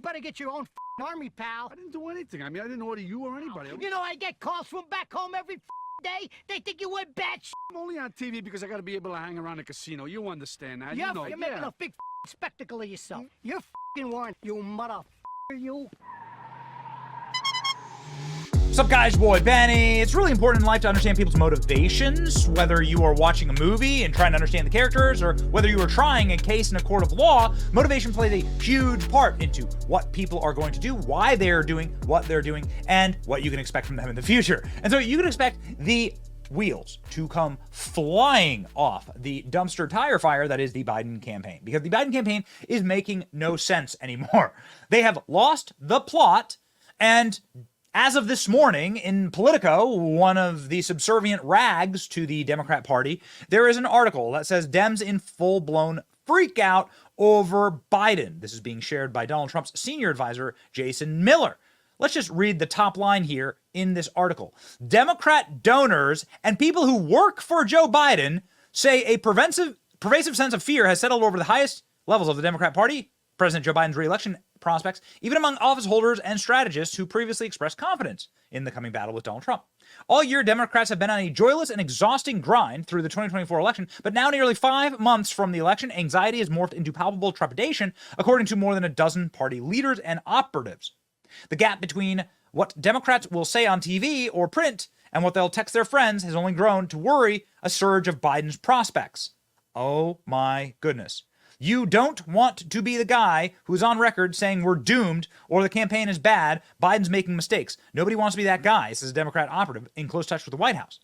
better get your own army, pal. I didn't do anything. I mean, I didn't order you or anybody. You know, I get calls from back home every day. They think you went bad shit. I'm only on TV because I got to be able to hang around a casino. You understand that? You're, you know, you're making a big spectacle of yourself. You're Warren, you motherfucker, you. What's up, guys? Your boy Benny. It's really important in life to understand people's motivations, whether you are watching a movie and trying to understand the characters, or whether you are trying a case in a court of law. Motivation plays a huge part into what people are going to do, why they're doing what they're doing, and what you can expect from them in the future. And so you can expect the wheels to come flying off the dumpster tire fire that is the Biden campaign, because the Biden campaign is making no sense anymore. They have lost the plot, and as of this morning in Politico, one of the subservient rags to the Democrat Party, there is an article that says Dems in full-blown freak out over Biden. This is being shared by Donald Trump's senior advisor, Jason Miller. Let's just read the top line here in this article. Democrat donors and people who work for Joe Biden say a pervasive sense of fear has settled over the highest levels of the Democrat Party, President Joe Biden's re-election prospects, even among office holders and strategists who previously expressed confidence in the coming battle with Donald Trump. All year, Democrats have been on a joyless and exhausting grind through the 2024 election, but now nearly 5 months from the election, anxiety has morphed into palpable trepidation, according to more than a dozen party leaders and operatives. The gap between what Democrats will say on TV or print and what they'll text their friends has only grown to worry a surge of Biden's prospects. Oh my goodness. You don't want to be the guy who's on record saying we're doomed or the campaign is bad, Biden's making mistakes. Nobody wants to be that guy, says a Democrat operative in close touch with the White House.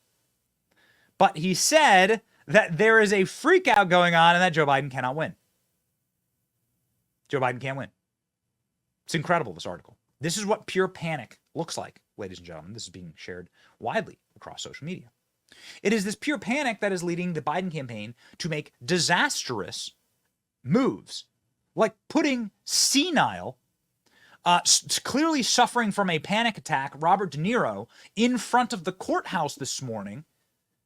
But he said that there is a freak out going on and that Joe Biden cannot win. Joe Biden can't win. It's incredible, this article. This is what pure panic looks like, ladies and gentlemen. This is being shared widely across social media. It is this pure panic that is leading the Biden campaign to make disastrous moves, like putting senile, clearly suffering from a panic attack, Robert De Niro in front of the courthouse this morning.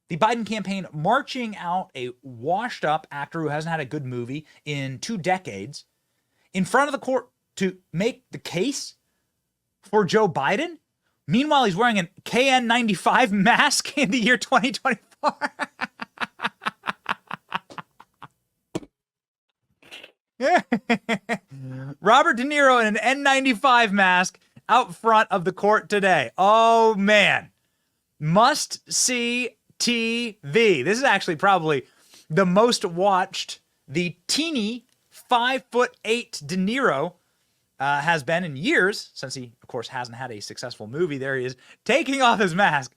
The Biden campaign marching out a washed up actor who hasn't had a good movie in 2 decades in front of the court to make the case for Joe Biden. Meanwhile, he's wearing an KN95 mask in the year 2024. Robert De Niro in an N95 mask out front of the court today. Oh, man. Must see TV. This is actually probably the most watched the teeny 5'8" De Niro has been in years, since he, of course, hasn't had a successful movie. There he is, taking off his mask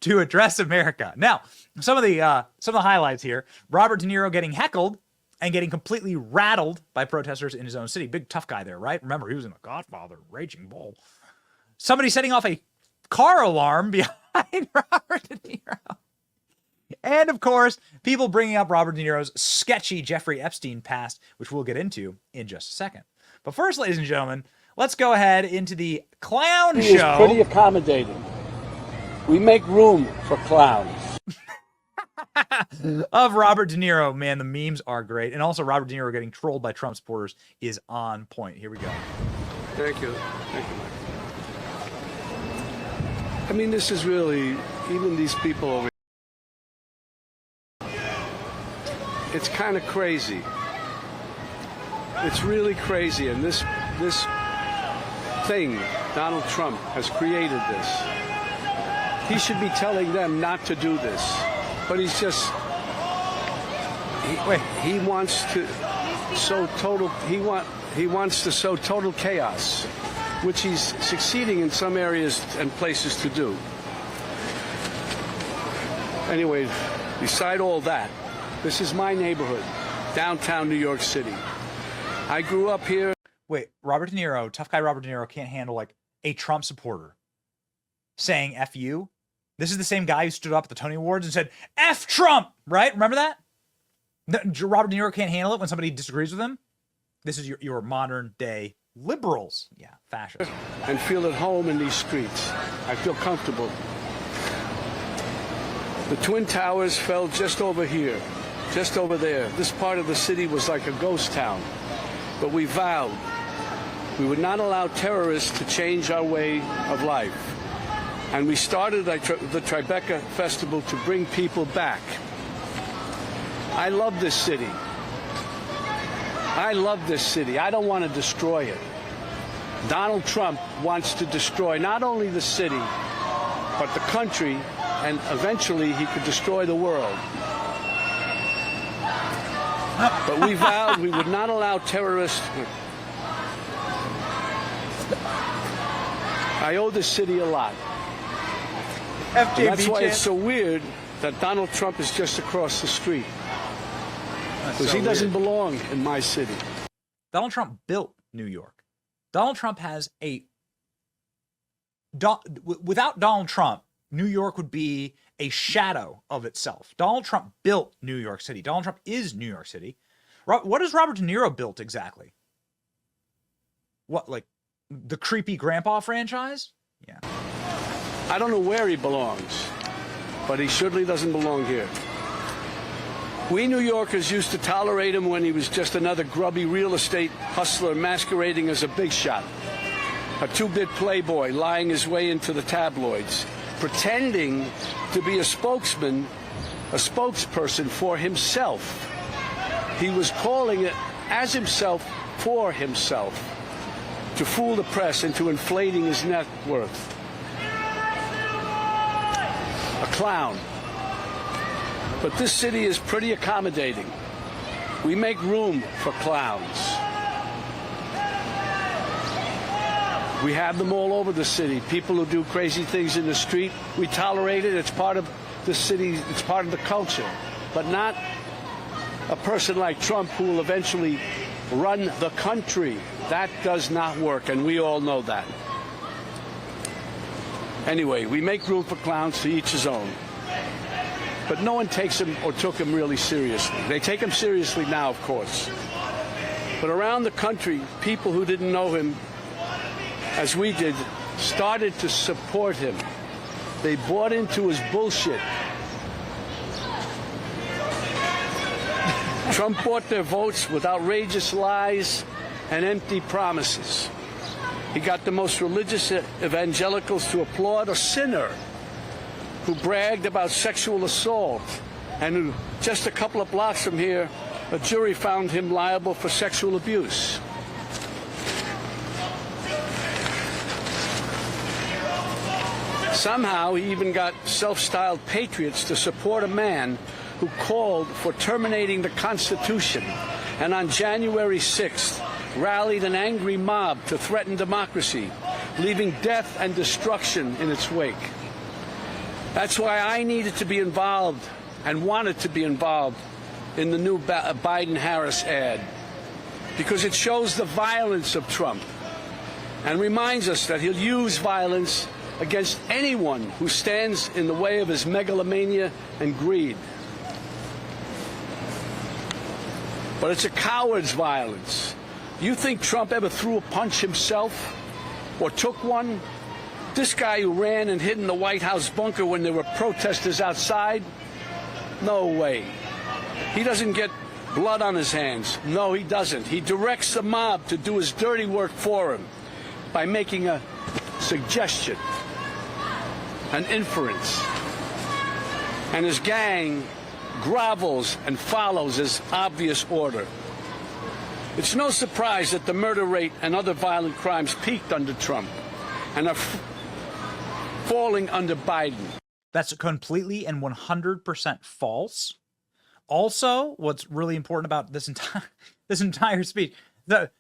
to address America. Now, some of the highlights here: Robert De Niro getting heckled and getting completely rattled by protesters in his own city. Big tough guy there, right? Remember, he was in The Godfather, Raging Bull. Somebody setting off a car alarm behind Robert De Niro. And, of course, people bringing up Robert De Niro's sketchy Jeffrey Epstein past, which we'll get into in just a second. But first, ladies and gentlemen, let's go ahead into the clown show. He is pretty accommodating. We make room for clowns. Of Robert De Niro. Man, the memes are great. And also Robert De Niro getting trolled by Trump supporters is on point. Here we go. Thank you. Thank you. I mean, this is really, even these people over here, it's kind of crazy. It's really crazy. And this thing, Donald Trump has created this. He should be telling them not to do this. But he's just, he wants to sow total, he wants to sow total chaos, which he's succeeding in some areas and places to do. Anyway, beside all that, this is my neighborhood, downtown New York City. I grew up here. Wait, Robert De Niro, tough guy Robert De Niro can't handle like a Trump supporter saying F you. This is the same guy who stood up at the Tony Awards and said, F Trump, right? Remember that? Robert De Niro can't handle it when somebody disagrees with him. This is your modern day liberals. Yeah, fascists. And feel at home in these streets. I feel comfortable. The Twin Towers fell just over here, just over there. This part of the city was like a ghost town. But we vowed We would not allow terrorists to change our way of life. And we started the Tribeca Festival to bring people back. I love this city. I love this city. I don't want to destroy it. Donald Trump wants to destroy not only the city, but the country, and eventually he could destroy the world. But we vowed we would not allow terrorists. I owe this city a lot. FJB That's why chant. it's so weird that Donald Trump is just across the street. Because so he doesn't weird. belong in my city. Donald Trump built New York. Donald Trump has without Donald Trump, New York would be a shadow of itself. Donald Trump built New York City. Donald Trump is New York City. What has Robert De Niro built exactly? What, like the creepy grandpa franchise? Yeah. I don't know where he belongs, but he certainly doesn't belong here. We New Yorkers used to tolerate him when he was just another grubby real estate hustler masquerading as a big shot, a two-bit playboy lying his way into the tabloids, pretending to be a spokesperson for himself. He was calling it as himself for himself to fool the press into inflating his net worth. A clown. But this city is pretty accommodating. We make room for clowns. We have them all over the city. People who do crazy things in the street, we tolerate it. It's part of the city. It's part of the culture. But not a person like Trump who will eventually run the country. That does not work, and we all know that. Anyway, we make room for clowns, to each his own. But no one takes him or took him really seriously. They take him seriously now, of course. But around the country, people who didn't know him, as we did, started to support him. They bought into his bullshit. Trump bought their votes with outrageous lies and empty promises. He got the most religious evangelicals to applaud a sinner who bragged about sexual assault, and who, just a couple of blocks from here, a jury found him liable for sexual abuse. Somehow he even got self-styled patriots to support a man who called for terminating the Constitution, and on January 6th rallied an angry mob to threaten democracy, leaving death and destruction in its wake. That's why I needed to be involved and wanted to be involved in the new Biden-Harris ad, because it shows the violence of Trump and reminds us that he'll use violence against anyone who stands in the way of his megalomania and greed. But it's a coward's violence. You think Trump ever threw a punch himself or took one? This guy who ran and hid in the White House bunker when there were protesters outside? No way. He doesn't get blood on his hands. No, he doesn't. He directs the mob to do his dirty work for him by making a suggestion, an inference. And his gang grovels and follows his obvious order. It's no surprise that the murder rate and other violent crimes peaked under Trump and are falling under Biden. That's completely and 100% false. Also, what's really important about this entire speech,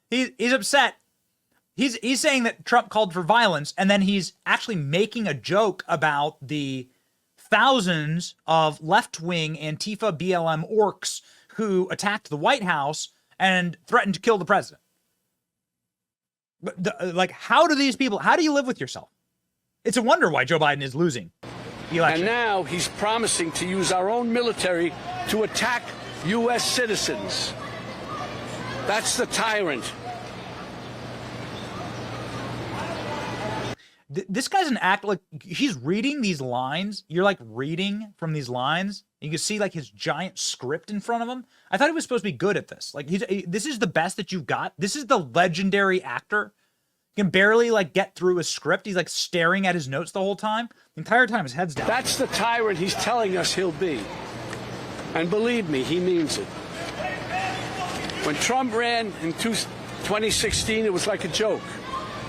he's upset. He's saying that Trump called for violence, and then he's actually making a joke about the thousands of left-wing Antifa BLM orcs who attacked the White House and threatened to kill the president. Like, how do you live with yourself? It's a wonder why Joe Biden is losing the election. And now he's promising to use our own military to attack U.S. citizens. That's the tyrant. This guy's an act, like, he's reading these lines. You're like reading from these lines. You can see like his giant script in front of him. I thought he was supposed to be good at this. Like, this is the best that you've got. This is the legendary actor He can barely like get through a script. He's like staring at his notes the whole time. The entire time his head's down. That's the tyrant he's telling us he'll be. And believe me, he means it. When Trump ran in 2016, it was like a joke.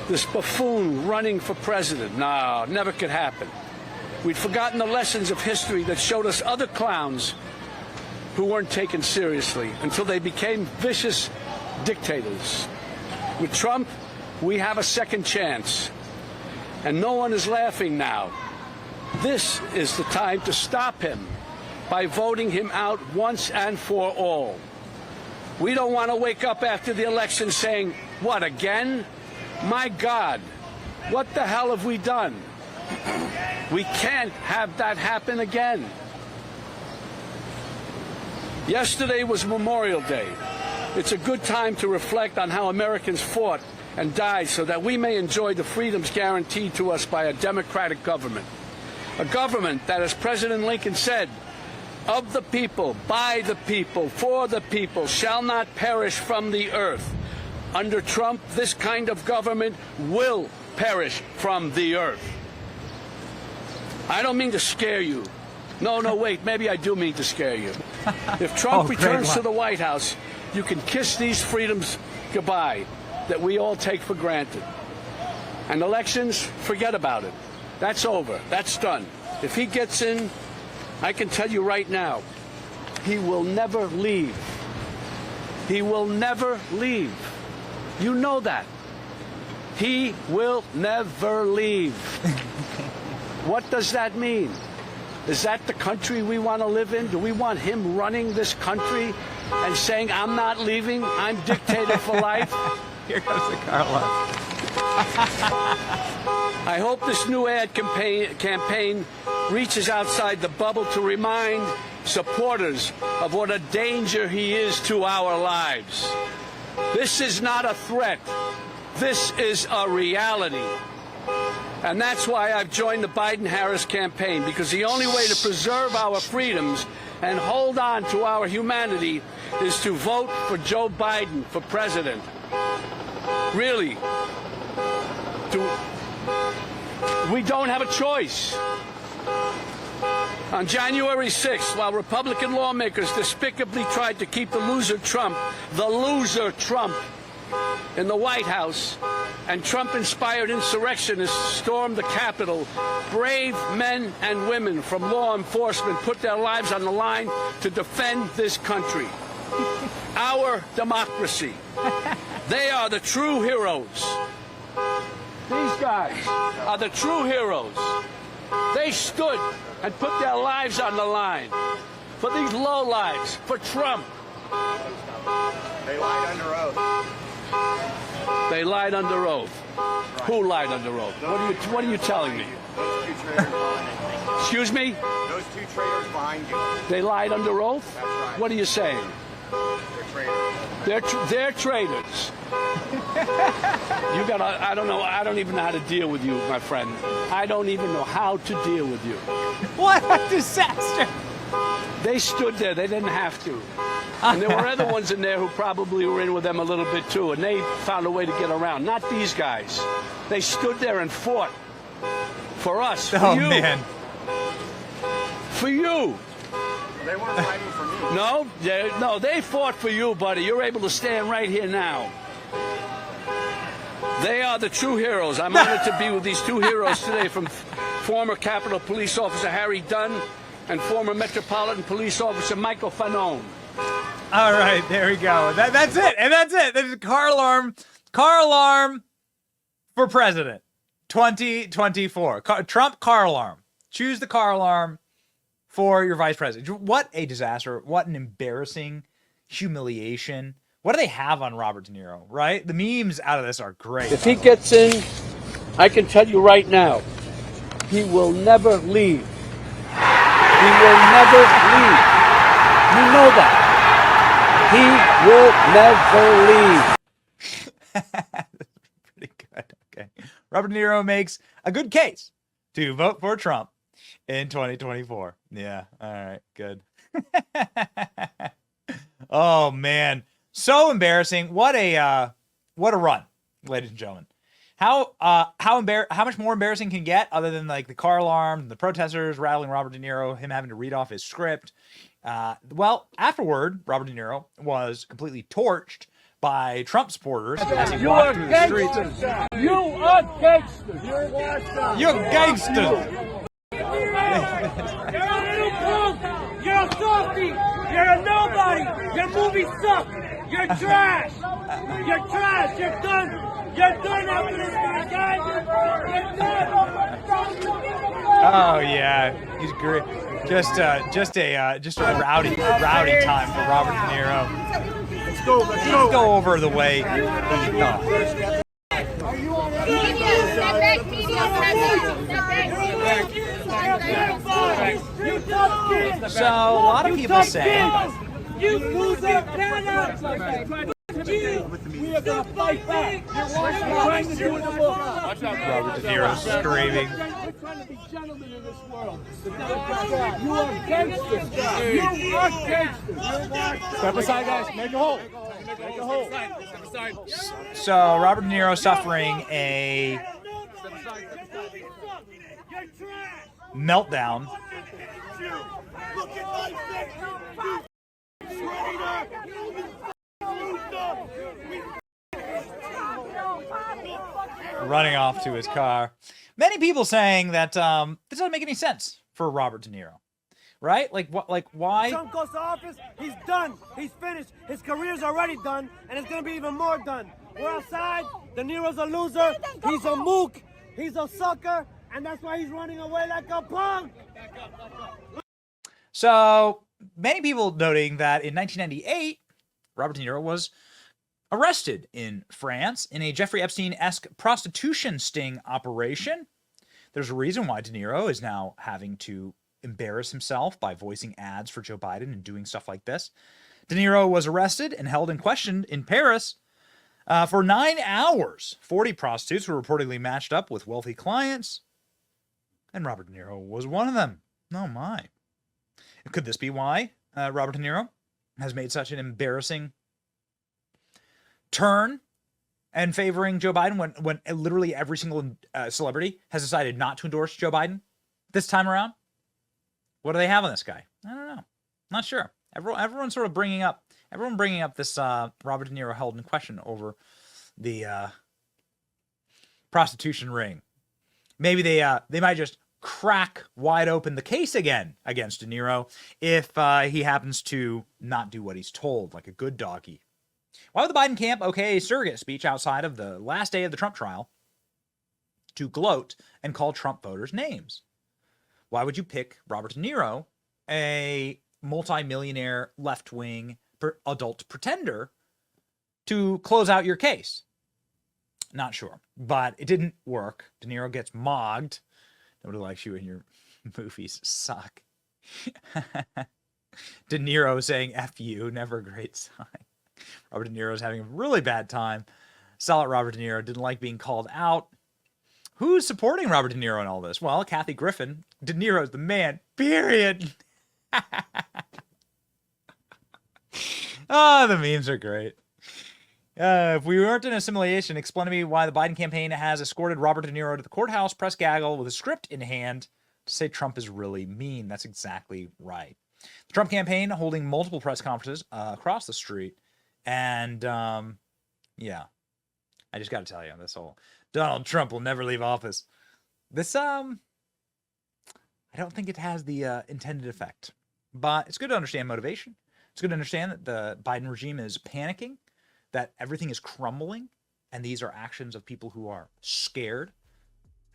This buffoon running for president. No, never could happen. We'd forgotten the lessons of history that showed us other clowns who weren't taken seriously until they became vicious dictators. With Trump, we have a second chance. And no one is laughing now. This is the time to stop him by voting him out once and for all. We don't want to wake up after the election saying, what, again? My God, what the hell have we done? We can't have that happen again. Yesterday was Memorial Day. It's a good time to reflect on how Americans fought and died so that we may enjoy the freedoms guaranteed to us by a democratic government. A government that, as President Lincoln said, of the people, by the people, for the people, shall not perish from the earth. Under Trump, this kind of government will perish from the earth. I don't mean to scare you. No, wait, maybe I do mean to scare you. If Trump returns to the White House, you can kiss these freedoms goodbye that we all take for granted. And elections, forget about it. That's over. That's done. If he gets in, I can tell you right now, he will never leave. He will never leave. You know that. He will never leave. What does that mean? Is that the country we want to live in? Do we want him running this country and saying, I'm not leaving, I'm dictator for life? Here goes the Carlos. I hope this new ad campaign reaches outside the bubble to remind supporters of what a danger he is to our lives. This is not a threat. This is a reality. And that's why I've joined the Biden-Harris campaign, because the only way to preserve our freedoms and hold on to our humanity is to vote for Joe Biden for president. Really. We don't have a choice. On January 6th, while Republican lawmakers despicably tried to keep the loser Trump, in the White House, and Trump-inspired insurrectionists stormed the Capitol, brave men and women from law enforcement put their lives on the line to defend this country. Our democracy. They are the true heroes. These guys are the true heroes. They stood and put their lives on the line for these lowlives, for Trump. They lied under oath. They lied under oath. Right. Who lied under oath? What are you telling me? Those two traitors behind you. Excuse me? Those two traitors behind you. They lied under oath? That's right. What are you saying? They're traitors. They're traitors. I don't know. I don't even know how to deal with you, my friend. I don't even know how to deal with you. What a disaster. They stood there. They didn't have to. And there were other ones in there who probably were in with them a little bit too, and they found a way to get around. Not these guys. They stood there and fought for us, for you. Man. For you. They weren't fighting for me. No, they fought for you, buddy. You're able to stand right here now. They are the true heroes. I'm honored to be with these two heroes today, from former Capitol Police Officer Harry Dunn and former Metropolitan Police Officer Michael Fanone. All right, there we go. That's it. And that's it. There's a car alarm for president 2024. Trump car alarm. Choose the car alarm for your vice president. What a disaster. What an embarrassing humiliation. What do they have on Robert De Niro, right? The memes out of this are great. If he gets in, I can tell you right now, he will never leave. He will never leave. You know that. He will never leave. Pretty good. Okay. Robert De Niro makes a good case to vote for Trump in 2024. Yeah. All right. Good. Oh man. So embarrassing. What a run, ladies and gentlemen. How much more embarrassing can get other than like the car alarm, the protesters rattling Robert De Niro, him having to read off his script. Well, afterward, Robert De Niro was completely torched by Trump supporters as he walked through the streets. You are gangsters. You're gangsters. You're a little punk! You're a softy! You're a nobody! Your movie sucks! You're trash! You're trash! You're done! You're done after this guy, guys! You're done! Oh yeah, he's great. Just a rowdy time for Robert De Niro. Let's go. Let's He go. didn't go over the way he thought. So a lot of people say You loser! Stand up! We are gonna fight back! You're trying to do it in the book! Robert De Niro screaming. We're trying to be gentlemen in this world. You are gangsters. You are gangsters. Step aside, guys. Make a hole. Make a hole. Step aside. So Robert De Niro suffering a meltdown. Running off to his car. Many people saying that this doesn't make any sense for Robert De Niro, right? Like what? Like why? Trump goes to office, he's done. He's finished. His career's already done, and it's gonna be even more done. We're outside. De Niro's a loser. He's a mook. He's a sucker, and that's why he's running away like a punk. So many people noting that in 1998, Robert De Niro was arrested in France in a Jeffrey Epstein-esque prostitution sting operation. There's a reason why De Niro is now having to embarrass himself by voicing ads for Joe Biden and doing stuff like this. De Niro was arrested and held and questioned in Paris for 9 hours. 40 prostitutes were reportedly matched up with wealthy clients, and Robert De Niro was one of them. Oh my. Could this be why Robert De Niro has made such an embarrassing turn and favoring Joe Biden when literally every single celebrity has decided not to endorse Joe Biden this time around? What do they have on this guy? I don't know. Not sure. Everyone's sort of bringing up this Robert De Niro held in question over the prostitution ring. Maybe they might just crack wide open the case again against De Niro if he happens to not do what he's told, like a good doggy. Why would the Biden camp okay a surrogate speech outside of the last day of the Trump trial to gloat and call Trump voters names? Why would you pick Robert De Niro, a multimillionaire left-wing adult pretender, to close out your case? Not sure, but it didn't work. De Niro gets mogged. Nobody likes you and your movies suck. De Niro saying F you, never a great sign. Robert De Niro is having a really bad time. Solid Robert De Niro didn't like being called out. Who's supporting Robert De Niro in all this? Well, Kathy Griffin. De Niro's the man, period. Oh, the memes are great. If we weren't in a simulation, explain to me why the Biden campaign has escorted Robert De Niro to the courthouse press gaggle with a script in hand to say Trump is really mean. That's exactly right. The Trump campaign holding multiple press conferences across the street. And, yeah, I just got to tell you, this whole Donald Trump will never leave office. This, I don't think it has the intended effect. But it's good to understand motivation. It's good to understand that the Biden regime is panicking, that everything is crumbling, and these are actions of people who are scared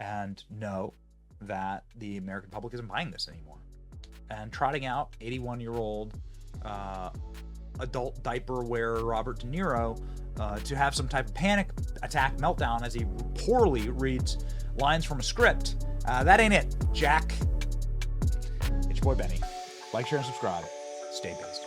and know that the American public isn't buying this anymore. And trotting out 81-year-old adult diaper wearer Robert De Niro to have some type of panic attack meltdown as he poorly reads lines from a script. That ain't it, Jack. It's your boy Benny. Like, share, and subscribe. Stay based.